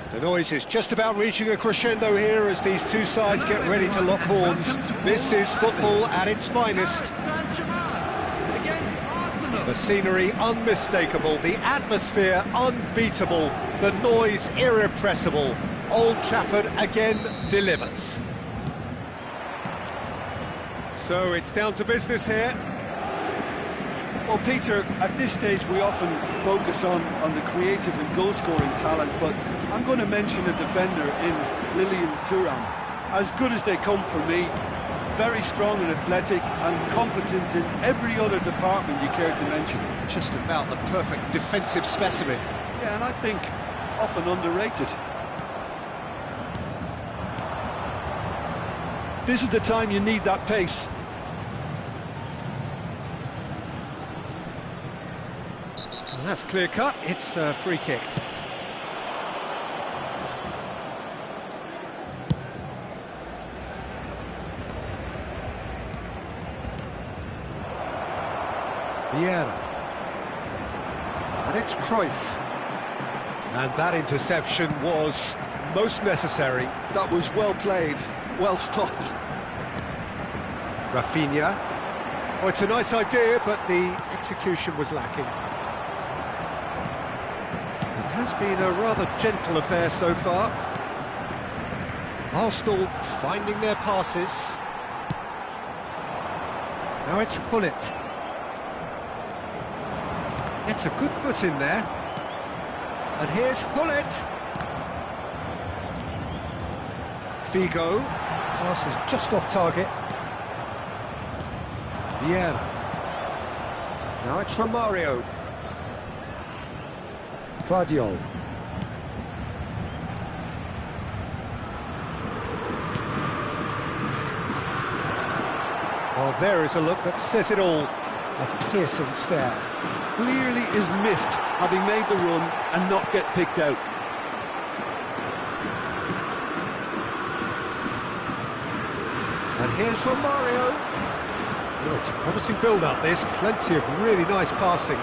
The noise is just about reaching a crescendo here as these two sides get ready to lock horns. This is football at its finest. The scenery unmistakable, the atmosphere unbeatable, the noise irrepressible. Old Trafford again delivers. So it's down to business here. Well, Peter, at this stage we often focus on the creative and goal-scoring talent, but I'm going to mention a defender in Lilian Thuram. As good as they come for me, very strong and athletic and competent in every other department you care to mention. Just about the perfect defensive specimen. Yeah, and I think often underrated. This is the time you need that pace. That's clear cut, it's a free kick. Vieira. And it's Cruyff. And that interception was most necessary. That was well played, well stopped. Rafinha. Oh, it's a nice idea, but the execution was lacking. It has been a rather gentle affair so far. Arsenal finding their passes. Now it's Hullet. It's a good foot in there. And here's Hullet. Figo. Pass is just off target. Vieira. Now it's Romario. Guardiola. Well, there is a look that says it all. A piercing stare. Clearly is miffed having made the run and not get picked out. And here's Romario. Oh, it's a promising build-up, this. Plenty of really nice passing.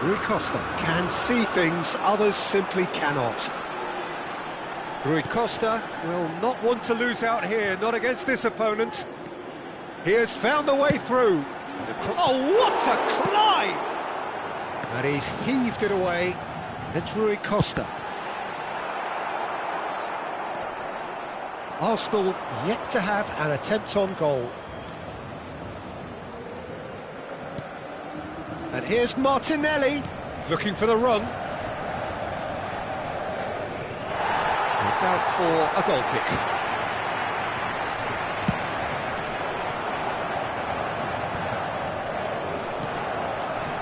Rui Costa can see things others simply cannot. Rui Costa will not want to lose out here, not against this opponent. He has found the way through. Oh, what a climb! And he's heaved it away. It's Rui Costa. Arsenal yet to have an attempt on goal. And here's Martinelli, looking for the run. It's out for a goal kick.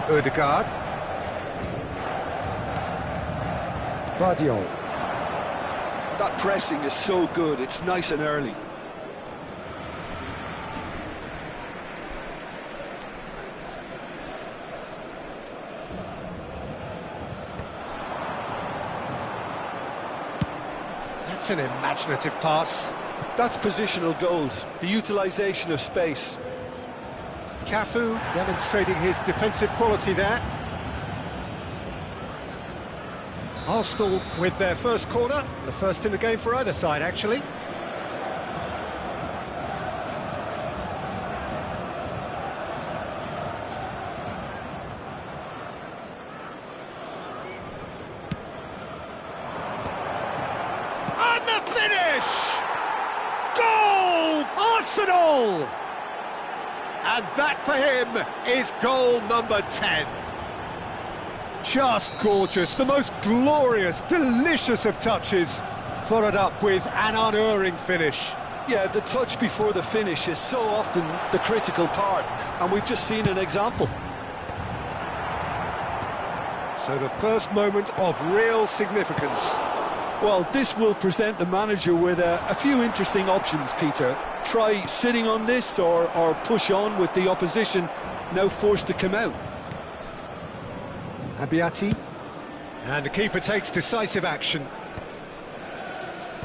Ødegaard. Guardiola. That pressing is so good, it's nice and early. That's an imaginative pass. That's positional gold, the utilisation of space. Cafu demonstrating his defensive quality there. Arsenal with their first corner, the first in the game for either side, actually. And the finish! Goal! Arsenal! And that for him is goal number 10. Just gorgeous, the most glorious, delicious of touches, followed up with an unerring finish. Yeah, the touch before the finish is so often the critical part, and we've just seen an example. So the first moment of real significance. Well, this will present the manager with a few interesting options, Peter. Try sitting on this or push on with the opposition now forced to come out. Abiati. And the keeper takes decisive action.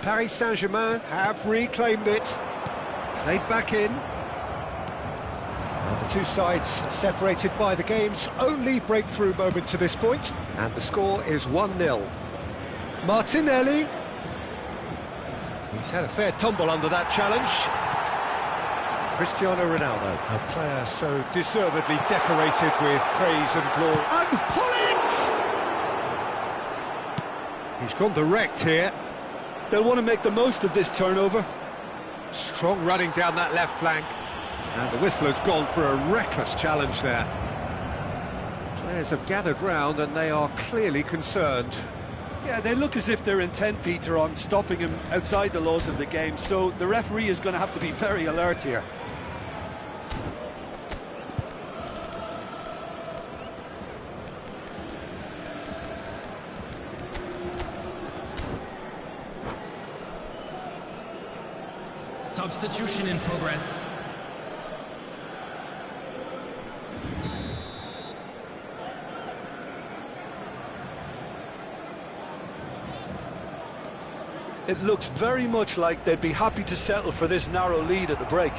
Paris Saint-Germain have reclaimed it. Played back in. And the two sides are separated by the game's only breakthrough moment to this point. And the score is 1-0. Martinelli. He's had a fair tumble under that challenge. Cristiano Ronaldo, a player so deservedly decorated with praise and glory. And pull it! He's gone direct here. They'll want to make the most of this turnover. Strong running down that left flank. And the whistler's gone for a reckless challenge there. Players have gathered round and they are clearly concerned. Yeah, they look as if they're intent, Peter, on stopping him outside the laws of the game, so the referee is going to have to be very alert here. Substitution in progress. It looks very much like they'd be happy to settle for this narrow lead at the break.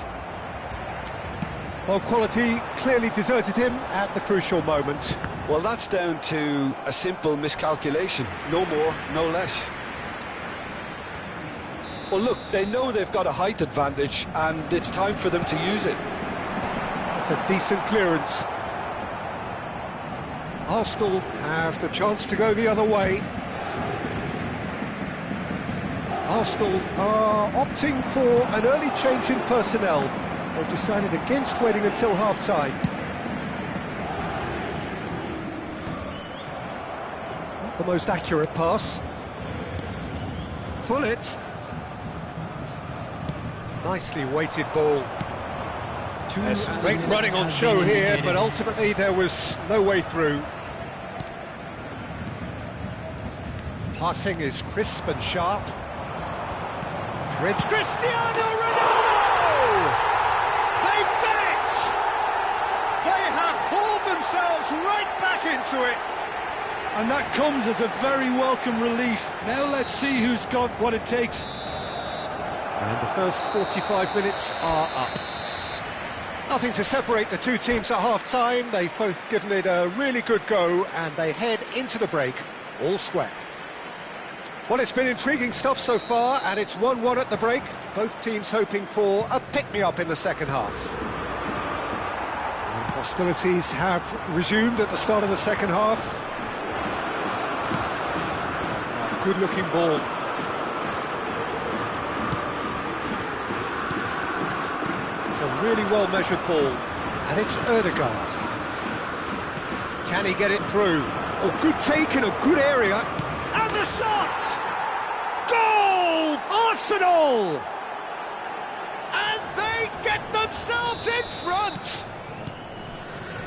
Well, quality clearly deserted him at the crucial moment. Well, that's down to a simple miscalculation. No more, no less. Well, look, they know they've got a height advantage, and it's time for them to use it. That's a decent clearance. Arsenal have the chance to go the other way. Arsenal are opting for an early change in personnel. They've decided against waiting until half-time. Not the most accurate pass. Full it. Nicely weighted ball. There's great running on show here, but ultimately there was no way through. Passing is crisp and sharp. Threads Cristiano Ronaldo! They've done it! They have hauled themselves right back into it. And that comes as a very welcome relief. Now let's see who's got what it takes. And the first 45 minutes are up. Nothing to separate the two teams at half-time. They've both given it a really good go, and they head into the break all square. Well, it's been intriguing stuff so far, and it's 1-1 at the break. Both teams hoping for a pick-me-up in the second half. And hostilities have resumed at the start of the second half. A good-looking ball. It's a really well-measured ball, and it's Ødegaard. Can he get it through? Oh, good take in a good area. And the shot! Goal! Arsenal! And they get themselves in front!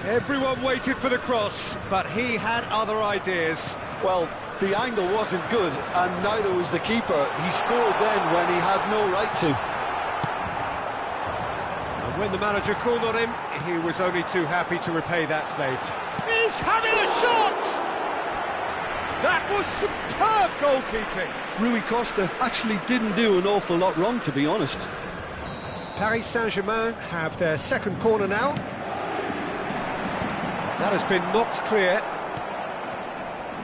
Everyone waited for the cross, but he had other ideas. Well, the angle wasn't good, and neither was the keeper. He scored then when he had no right to. And when the manager called on him, he was only too happy to repay that faith. He's having a shot! That was superb goalkeeping. Rui Costa actually didn't do an awful lot wrong, to be honest. Paris Saint-Germain have their second corner now. That has been knocked clear.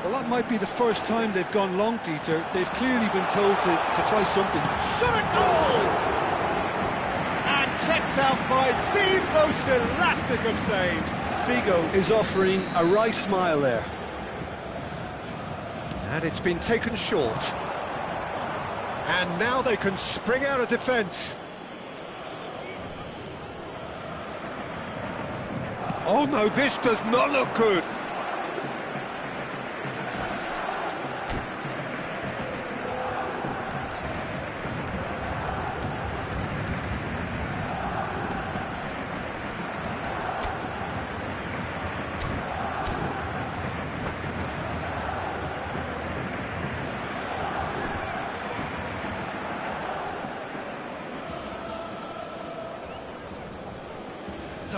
Well, that might be the first time they've gone long, Peter. They've clearly been told to try something. Shot a goal! And kept out by the most elastic of saves. Figo is offering a wry smile there. And it's been taken short. And now they can spring out of defence. Oh no, this does not look good.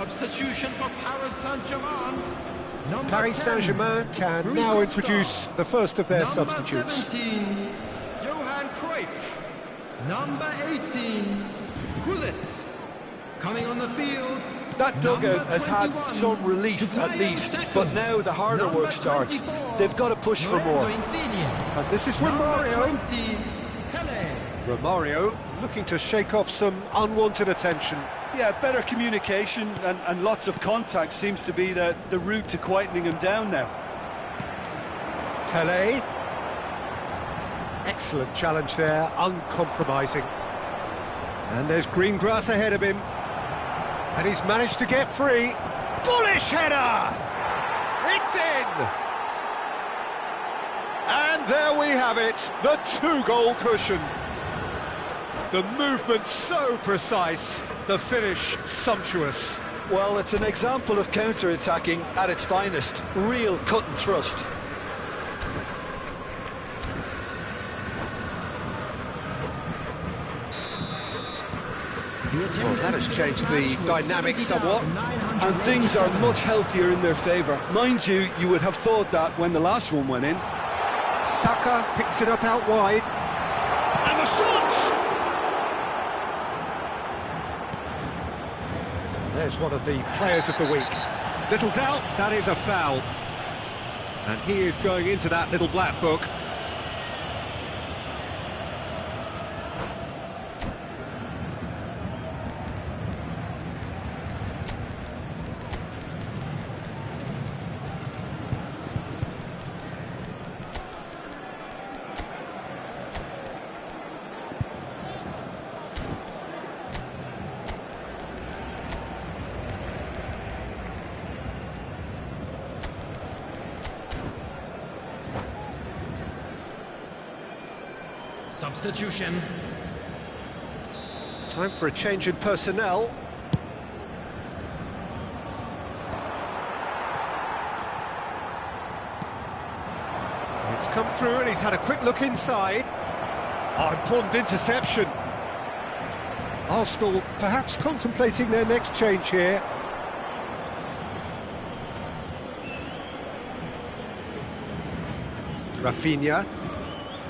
Substitution for Paris Saint-Germain. Paris Saint-Germain can now introduce the first of their substitutes. 17, Johan Cruyff. Number 18, Gullit. Coming on the field. That dugout has had some relief at least, but now the harder work starts. They've got to push for more. And this is Romario. Romario looking to shake off some unwanted attention. Yeah, better communication and lots of contact seems to be the route to quietening him down now. Pelé. Excellent challenge there, uncompromising. And there's green grass ahead of him. And he's managed to get free. Bullish header! It's in! And there we have it, the 2-goal cushion. The movement so precise, the finish sumptuous. Well, it's an example of counter-attacking at its finest. Real cut and thrust. Well, that has changed the dynamic somewhat. And things are much healthier in their favour. Mind you, you would have thought that when the last one went in. Saka picks it up out wide. And the shot! There's one of the players of the week. Little doubt, that is a foul. And he is going into that little black book. Substitution. Time for a change in personnel. It's come through and he's had a quick look inside. Oh, important interception. Arsenal perhaps contemplating their next change here. Rafinha.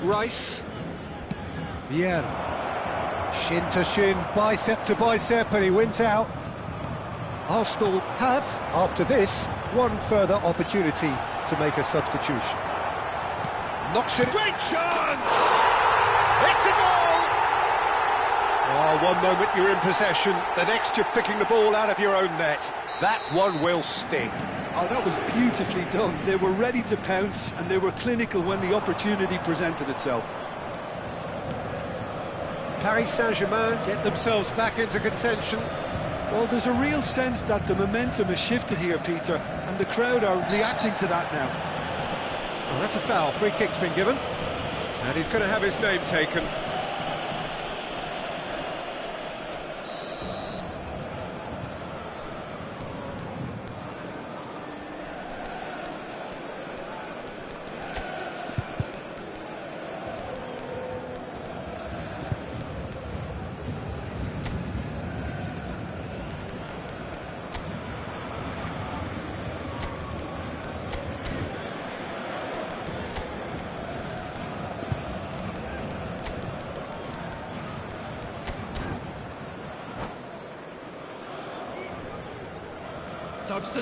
Rice. Vieira. Shin to shin, bicep to bicep, and he wins out. Arsenal have, after this, one further opportunity to make a substitution. Knocks it. Great chance! It's a goal! Oh, one moment you're in possession, the next you're picking the ball out of your own net. That one will sting. Oh, that was beautifully done. They were ready to pounce, and they were clinical when the opportunity presented itself. Paris Saint-Germain get themselves back into contention. Well, there's a real sense that the momentum has shifted here, Peter, and the crowd are reacting to that now. Well, that's a foul. Free kick's been given, and he's going to have his name taken.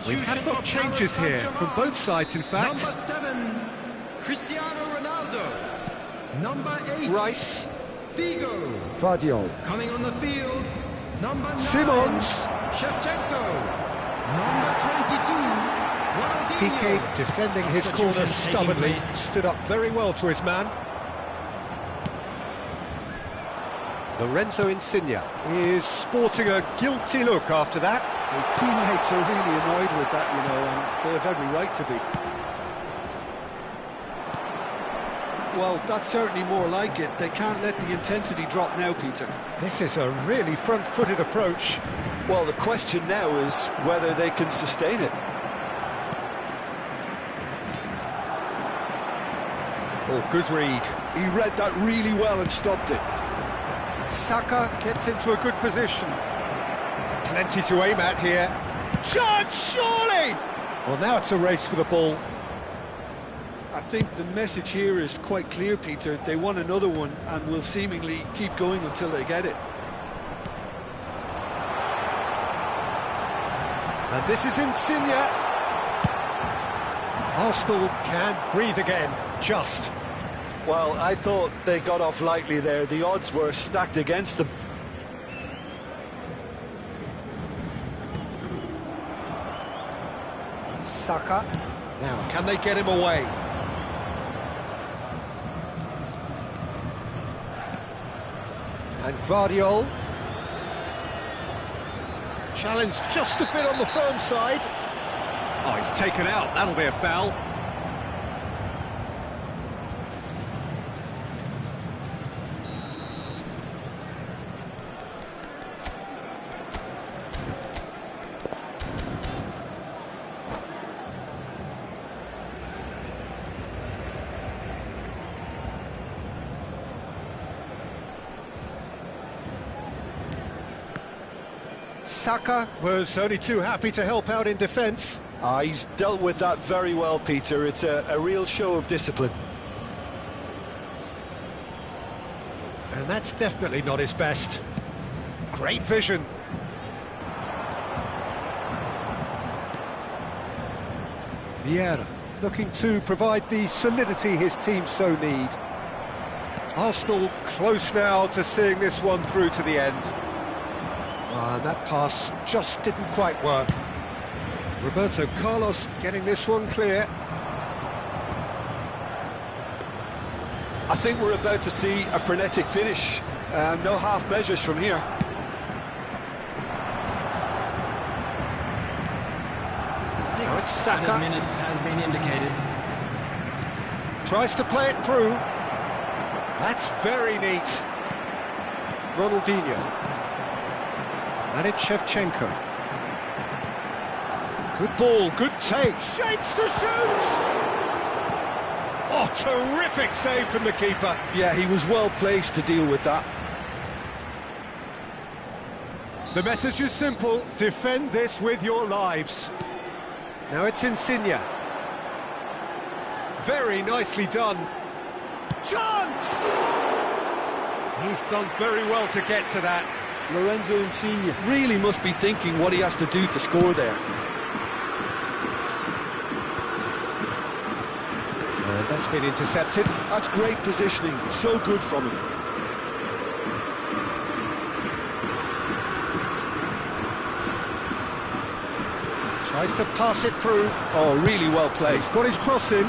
We have got changes here from both sides, in fact. Number 7, Cristiano Ronaldo. Number 8, Rice. Figo. Vardiol. Coming on the field, number 9, Simons. Shevchenko. Number 22, Ronaldinho. Piqué defending his corner stubbornly, stood up very well to his man. Lorenzo Insigne is sporting a guilty look after that. His teammates are really annoyed with that, you know, and they have every right to be. Well, that's certainly more like it. They can't let the intensity drop now, Peter. This is a really front-footed approach. Well, the question now is whether they can sustain it. Oh, good read. He read that really well and stopped it. Saka gets into a good position. Plenty to aim at here. Chance, surely! Well, now it's a race for the ball. I think the message here is quite clear, Peter. They want another one and will seemingly keep going until they get it. And this is Insigne. Arsenal can breathe again, just. Well, I thought they got off lightly there. The odds were stacked against them. Saka. Now, can they get him away? And Guardiola. Challenge just a bit on the firm side. Oh, he's taken out. That'll be a foul. Saka was only too happy to help out in defence. He's dealt with that very well, Peter. It's a real show of discipline. And that's definitely not his best. Great vision. Vieira looking to provide the solidity his team so need. Arsenal close now to seeing this one through to the end. And that pass just didn't quite work. Roberto Carlos getting this one clear. I think we're about to see a frenetic finish. No half measures from here. Now it's Saka. Minutes has been indicated. Tries to play it through. That's very neat. Ronaldinho. And it's Shevchenko. Good ball, good take. Shapes to shoot! Oh, terrific save from the keeper. Yeah, he was well placed to deal with that. The message is simple. Defend this with your lives. Now it's Insigne. Very nicely done. Chance! He's done very well to get to that. Lorenzo Insigne really must be thinking what he has to do to score there. And that's been intercepted. That's great positioning, so good from him. Tries to pass it through. Oh, really well played. He's got his cross in.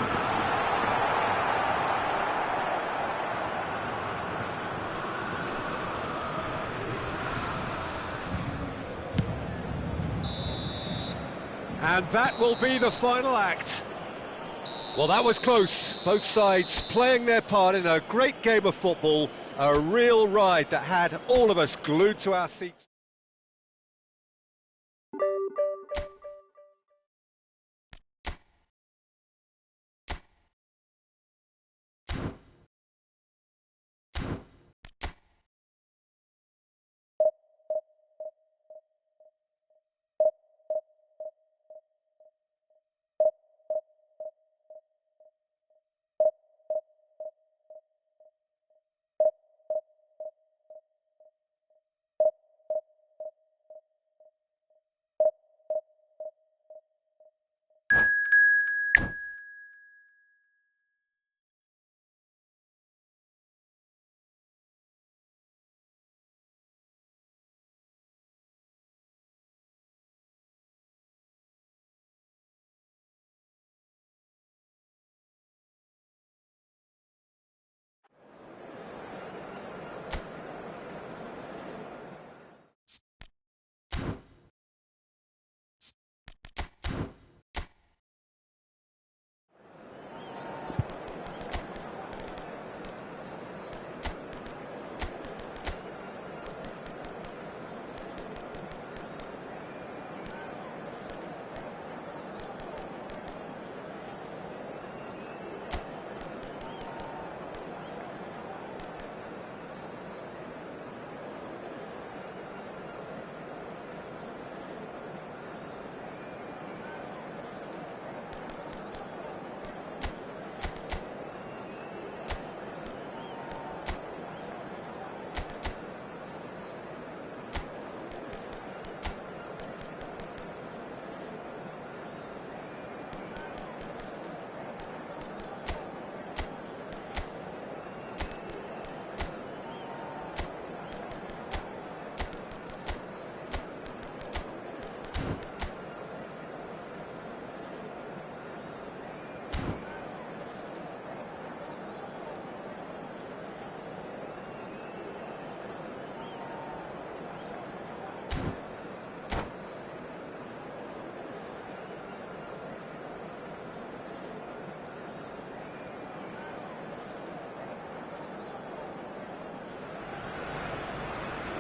And that will be the final act. Well, that was close. Both sides playing their part in a great game of football. A real ride that had all of us glued to our seats.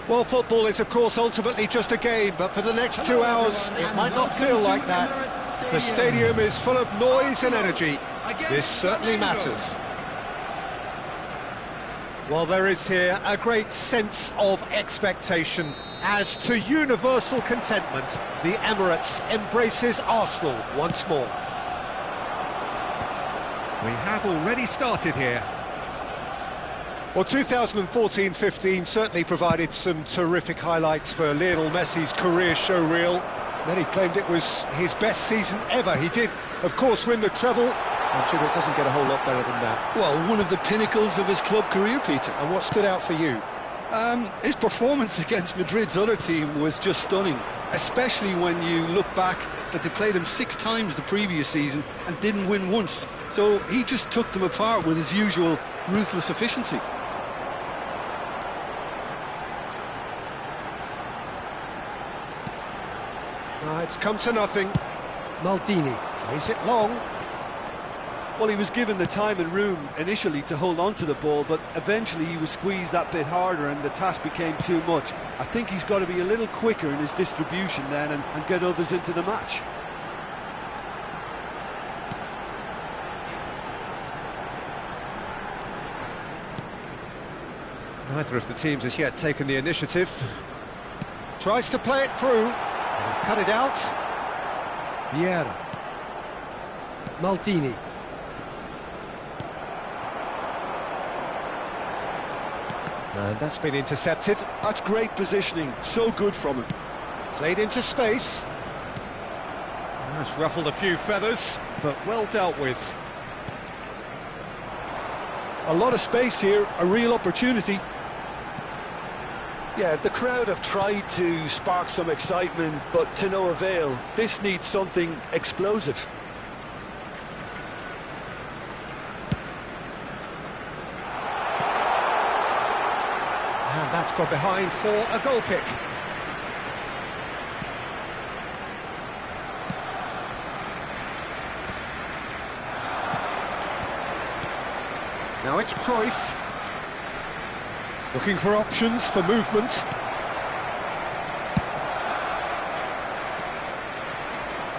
Well, football is, of course, ultimately just a game, but for the next 2 hours, it might not feel like that. The stadium is full of noise and energy. This certainly matters. Well, there is here a great sense of expectation. As to universal contentment, the Emirates embraces Arsenal once more. We have already started here. Well, 2014-15 certainly provided some terrific highlights for Lionel Messi's career showreel. Many claimed it was his best season ever. He did, of course, win the treble. I'm sure it doesn't get a whole lot better than that. Well, one of the pinnacles of his club career, Peter. And what stood out for you? His performance against Madrid's other team was just stunning, especially when you look back that they played him 6 times the previous season and didn't win once. So he just took them apart with his usual ruthless efficiency. It's come to nothing. Maldini plays it long. Well, he was given the time and room initially to hold on to the ball, but eventually he was squeezed that bit harder and the task became too much. I think he's got to be a little quicker in his distribution then and get others into the match. Neither of the teams has yet taken the initiative. Tries to play it through. He's cut it out. Vieira. Maldini. And that's been intercepted. That's great positioning, so good from him. Played into space. That's ruffled a few feathers, but well dealt with. A lot of space here, a real opportunity. Yeah, the crowd have tried to spark some excitement, but to no avail. This needs something explosive. And that's gone behind for a goal kick. Now it's Cruyff. Looking for options for movement.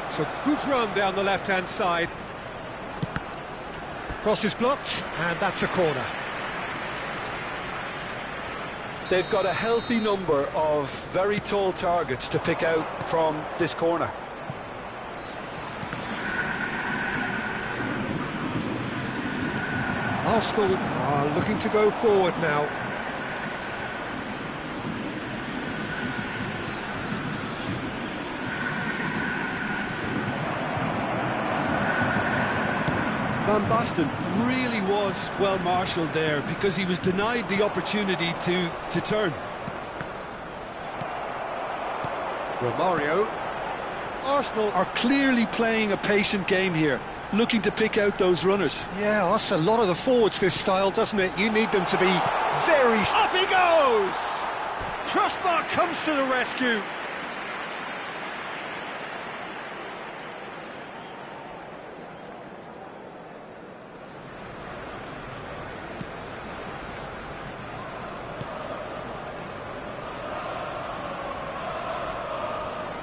It's a good run down the left-hand side. Cross is blocked, and that's a corner. They've got a healthy number of very tall targets to pick out from this corner. Arsenal are looking to go forward now. Van Basten really was well marshalled there because he was denied the opportunity to turn. Romario. Arsenal are clearly playing a patient game here, looking to pick out those runners. Yeah, that's a lot of the forwards, this style, doesn't it? You need them to be very... Up he goes! Crossbar comes to the rescue.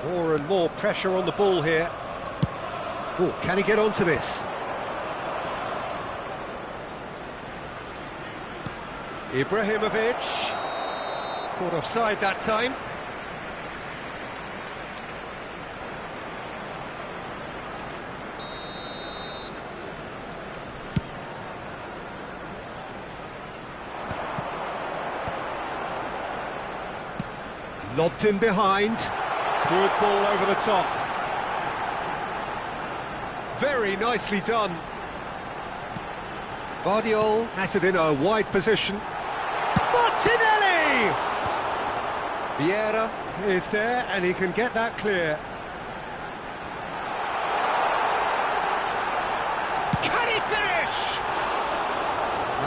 More and more pressure on the ball here. Oh, can he get onto this? Ibrahimovic. Caught offside that time. Lobbed in behind. Good ball over the top. Very nicely done. Vardiol has it in a wide position. Martinelli! Vieira is there and he can get that clear. Can he finish?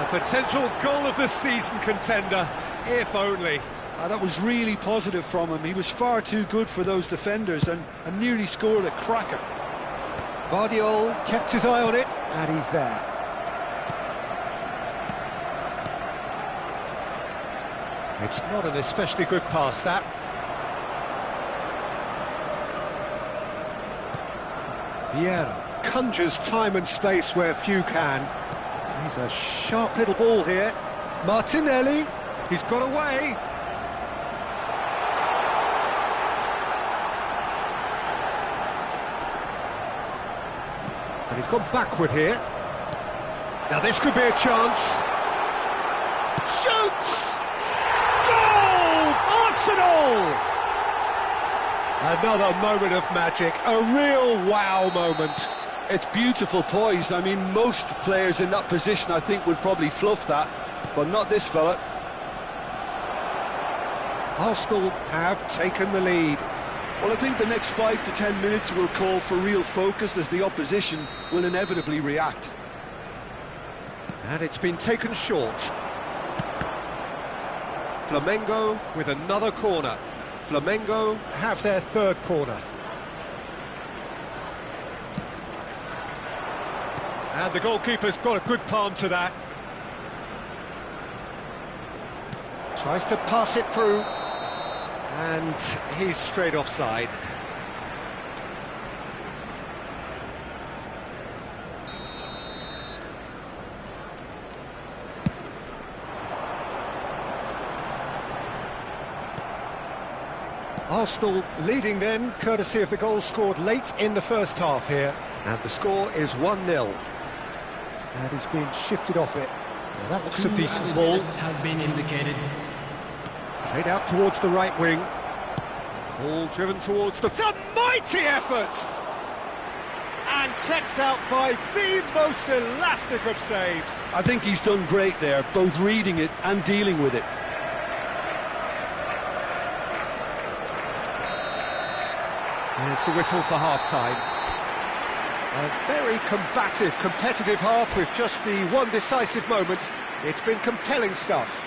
A potential goal of the season contender, if only. That was really positive from him. He was far too good for those defenders and nearly scored a cracker. Vardiol kept his eye on it, and he's there. It's not an especially good pass, that. Vieira conjures time and space where few can. He's a sharp little ball here. Martinelli, he's got away. And he's gone backward here. Now this could be a chance. Shoots! Goal! Arsenal! Another moment of magic, a real wow moment. It's beautiful poise. I mean, most players in that position, I think, would probably fluff that, but not this fella. Arsenal have taken the lead. Well, I think the next 5 to 10 minutes will call for real focus as the opposition will inevitably react. And it's been taken short. Flamengo with another corner. Flamengo have their third corner. And the goalkeeper's got a good palm to that. Tries to pass it through. And he's straight offside. Arsenal leading then, courtesy of the goal scored late in the first half here. And the score is 1-0. And he's been shifted off it. Now that looks a decent ball. Has been indicated. Played out towards the right wing. Ball driven towards the... It's a mighty effort! And kept out by the most elastic of saves. I think he's done great there, both reading it and dealing with it. There's the whistle for half-time. A very combative, competitive half with just the one decisive moment. It's been compelling stuff.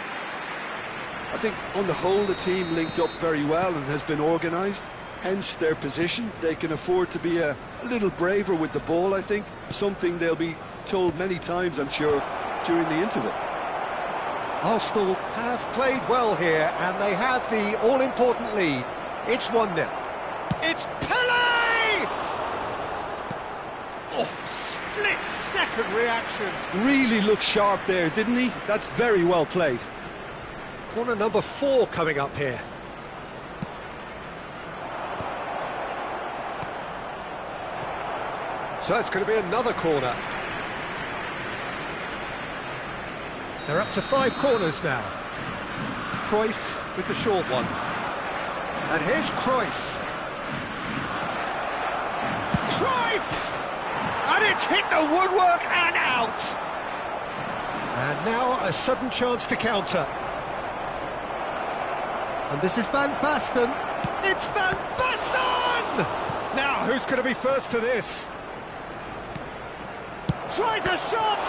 I think on the whole the team linked up very well and has been organised, hence their position. They can afford to be a little braver with the ball, I think, something they'll be told many times, I'm sure, during the interval. Arsenal have played well here and they have the all-important lead. It's 1-0. It's Pele! Oh, split-second reaction. Really looked sharp there, didn't he? That's very well played. Corner number 4 coming up here. So it's going to be another corner. They're up to 5 corners now. Cruyff with the short one. And here's Cruyff. Cruyff! And it's hit the woodwork and out. And now a sudden chance to counter. And this is Van Basten. It's Van Basten! Now, who's going to be first to this? Tries a shot!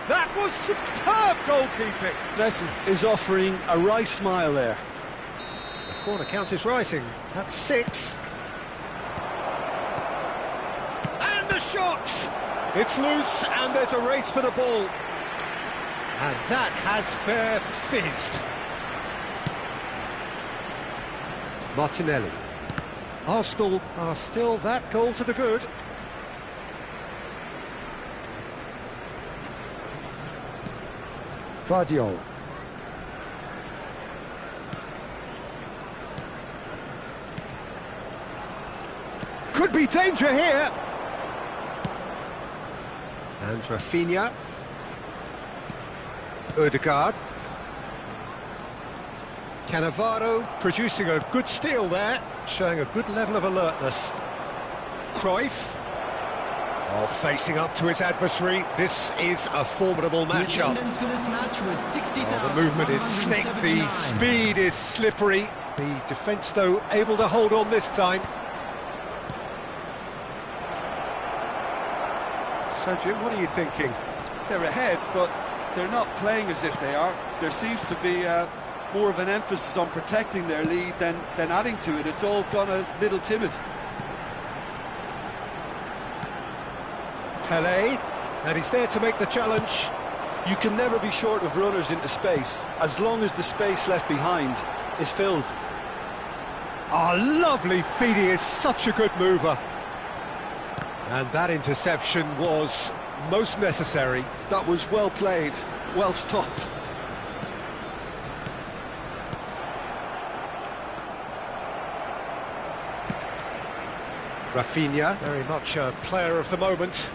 That was superb goalkeeping. Lesson is offering a right smile there. The corner count is rising. That's 6. And the shot! It's loose, and there's a race for the ball. And that has fair fizzed. Martinelli. Arsenal are still that goal to the good. Vardiol. Could be danger here. And Rafinha. Odegaard. Cannavaro producing a good steal there, showing a good level of alertness. Cruyff. Oh, facing up to his adversary. This is a formidable matchup. The attendance for this match was 60,000. The movement is slick, the speed is slippery. The defence, though, able to hold on this time. So, Jim, what are you thinking? They're ahead, but they're not playing as if they are. There seems to be more of an emphasis on protecting their lead than adding to it. It's all gone a little timid. Pele, and he's there to make the challenge. You can never be short of runners into space, as long as the space left behind is filled. Lovely feed, he is such a good mover. And that interception was most necessary. That was well played, well stopped. Rafinha, very much a player of the moment.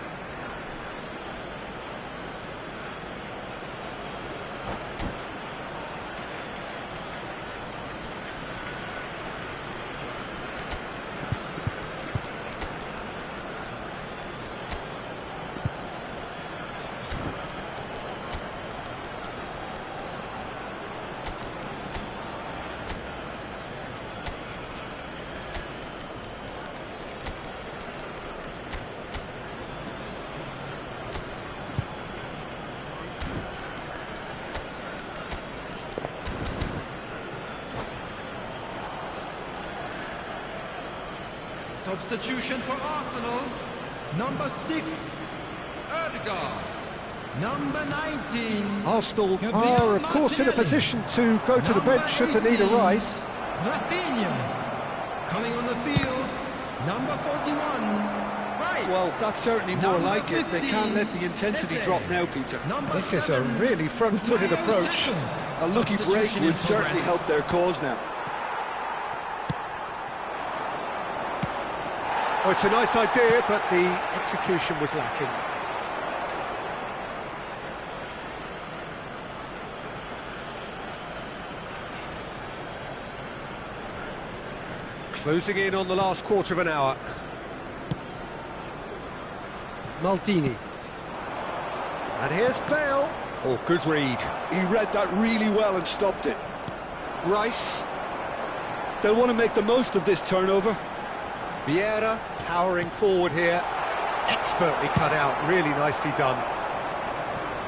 Substitution for Arsenal, number 6, Ødegaard. Number 19. Arsenal are, of course, in a position to go to the bench should the need arise. Rafinha. Coming on the field, number 41. Right. Well, that's certainly more Number like it. They 15. can't let the intensity drop now, Peter. Number This is a 7, really front-footed Ryan approach. Jackson. A lucky break Substitution in would certainly progress. help their cause now. Oh, it's a nice idea, but the execution was lacking. Closing in on the last quarter of an hour. Maldini. And here's Bale. Oh, good read. He read that really well and stopped it. Rice. They'll want to make the most of this turnover. Vieira powering forward here. Expertly cut out, really nicely done.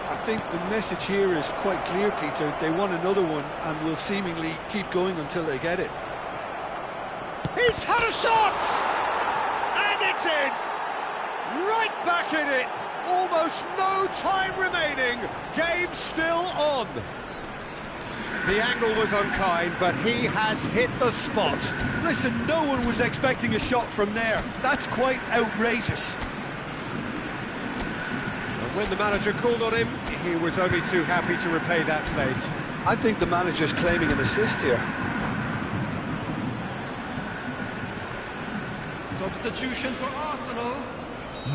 I think the message here is quite clear, Peter. They want another one and will seemingly keep going until they get it. He's had a shot! And it's in! Right back in it! Almost no time remaining. Game still on. The angle was unkind, but he has hit the spot. Listen, no one was expecting a shot from there. That's quite outrageous. And when the manager called on him, he was only too happy to repay that fate. I think the manager's claiming an assist here. Substitution for Arsenal,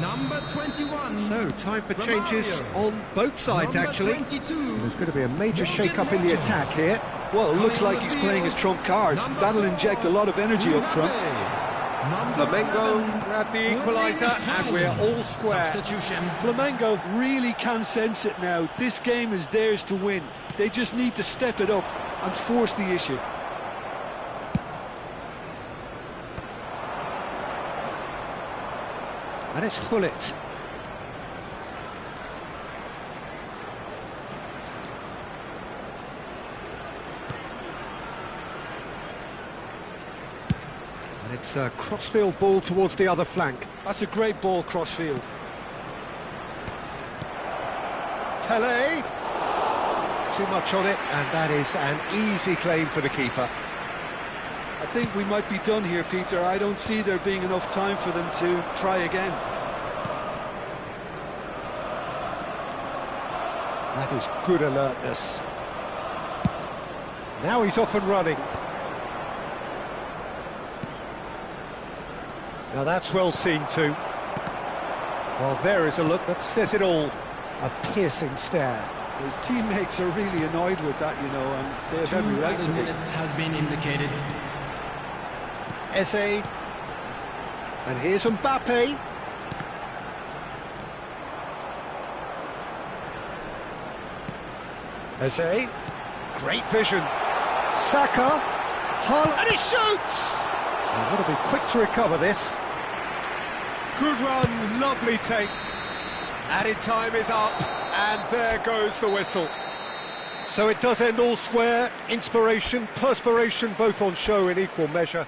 number 21. So, time for Romario. changes on both sides, Number actually. 22. There's going to be a major shake-up in the attack here. Well, it looks like he's playing his trump card. That'll inject a lot of energy up front. Flamengo grabbed the equaliser, and we're all square. Substitution. Flamengo really can sense it now. This game is theirs to win. They just need to step it up and force the issue. And it's Hullet. And it's a crossfield ball towards the other flank. That's a great ball crossfield. Pele. Too much on it, and that is an easy claim for the keeper. I think we might be done here, Peter. I don't see there being enough time for them to try again. That is good alertness. Now he's off and running. Now that's well seen too. Well, there is a look that says it all. A piercing stare. His teammates are really annoyed with that, you know, and they have every right to 2 be. minutes has been indicated. Eze. And here's Mbappe. Eze. Great vision. Saka. Hull. And he shoots! They've got to be quick to recover this. Good run, lovely take. Added time is up, and there goes the whistle. So it does end all square. Inspiration, perspiration, both on show in equal measure.